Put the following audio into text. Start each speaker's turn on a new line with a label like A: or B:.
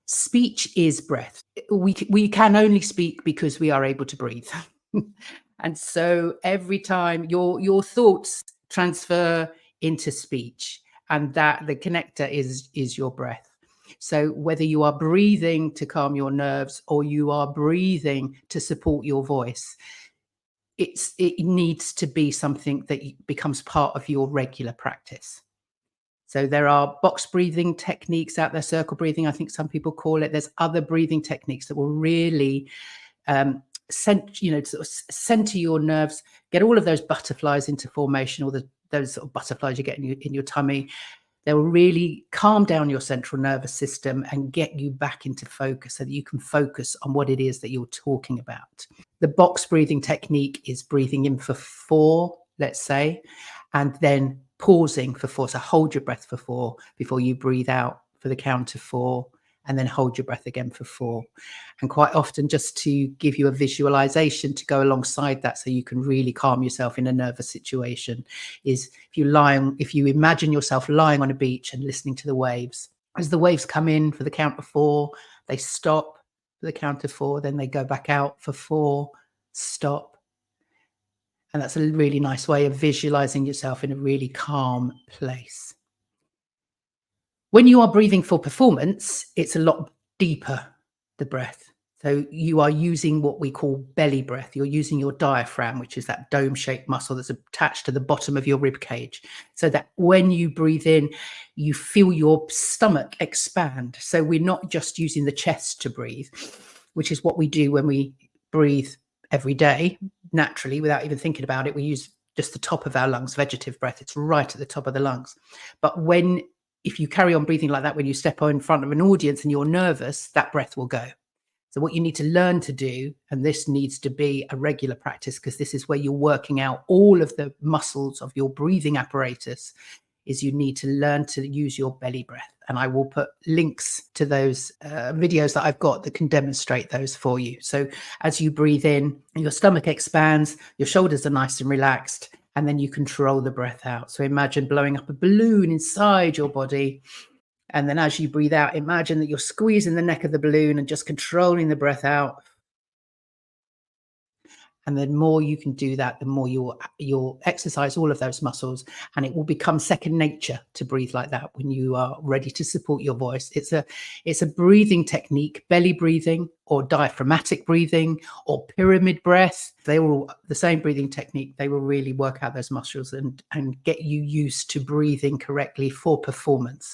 A: Speech is breath. We can only speak because we are able to breathe. And so every time your thoughts transfer into speech, and that the connector is your breath. So whether you are breathing to calm your nerves or you are breathing to support your voice, it needs to be something that becomes part of your regular practice. So there are box breathing techniques out there, circle breathing, I think some people call it. There's other breathing techniques that will really sort of center your nerves, get all of those butterflies into formation, or those sort of butterflies you get in your tummy. They will really calm down your central nervous system and get you back into focus so that you can focus on what it is that you're talking about. The box breathing technique is breathing in for 4, let's say, and then pausing for 4. So hold your breath for 4 before you breathe out for the count of 4, and then hold your breath again for 4. And quite often, just to give you a visualization to go alongside that so you can really calm yourself in a nervous situation, is if you imagine yourself lying on a beach and listening to the waves. As the waves come in for the count of 4, they stop for the count of 4, then they go back out for 4, stop. And that's a really nice way of visualizing yourself in a really calm place. When you are breathing for performance, it's a lot deeper, the breath. So you are using what we call belly breath. You're using your diaphragm, which is that dome-shaped muscle that's attached to the bottom of your rib cage, so that when you breathe in, you feel your stomach expand. So we're not just using the chest to breathe, which is what we do when we breathe every day, naturally, without even thinking about it. We use just the top of our lungs, vegetative breath. It's right at the top of the lungs. But if you carry on breathing like that, when you step in front of an audience and you're nervous, that breath will go. So what you need to learn to do, and this needs to be a regular practice, because this is where you're working out all of the muscles of your breathing apparatus, is you need to learn to use your belly breath. And I will put links to those videos that I've got that can demonstrate those for you. So as you breathe in, your stomach expands, your shoulders are nice and relaxed, and then you control the breath out. So imagine blowing up a balloon inside your body. And then as you breathe out, imagine that you're squeezing the neck of the balloon and just controlling the breath out. And the more you can do that, the more you'll exercise all of those muscles, and it will become second nature to breathe like that when you are ready to support your voice. It's a breathing technique, belly breathing or diaphragmatic breathing or pyramid breath. They are all the same breathing technique. They will really work out those muscles and get you used to breathing correctly for performance.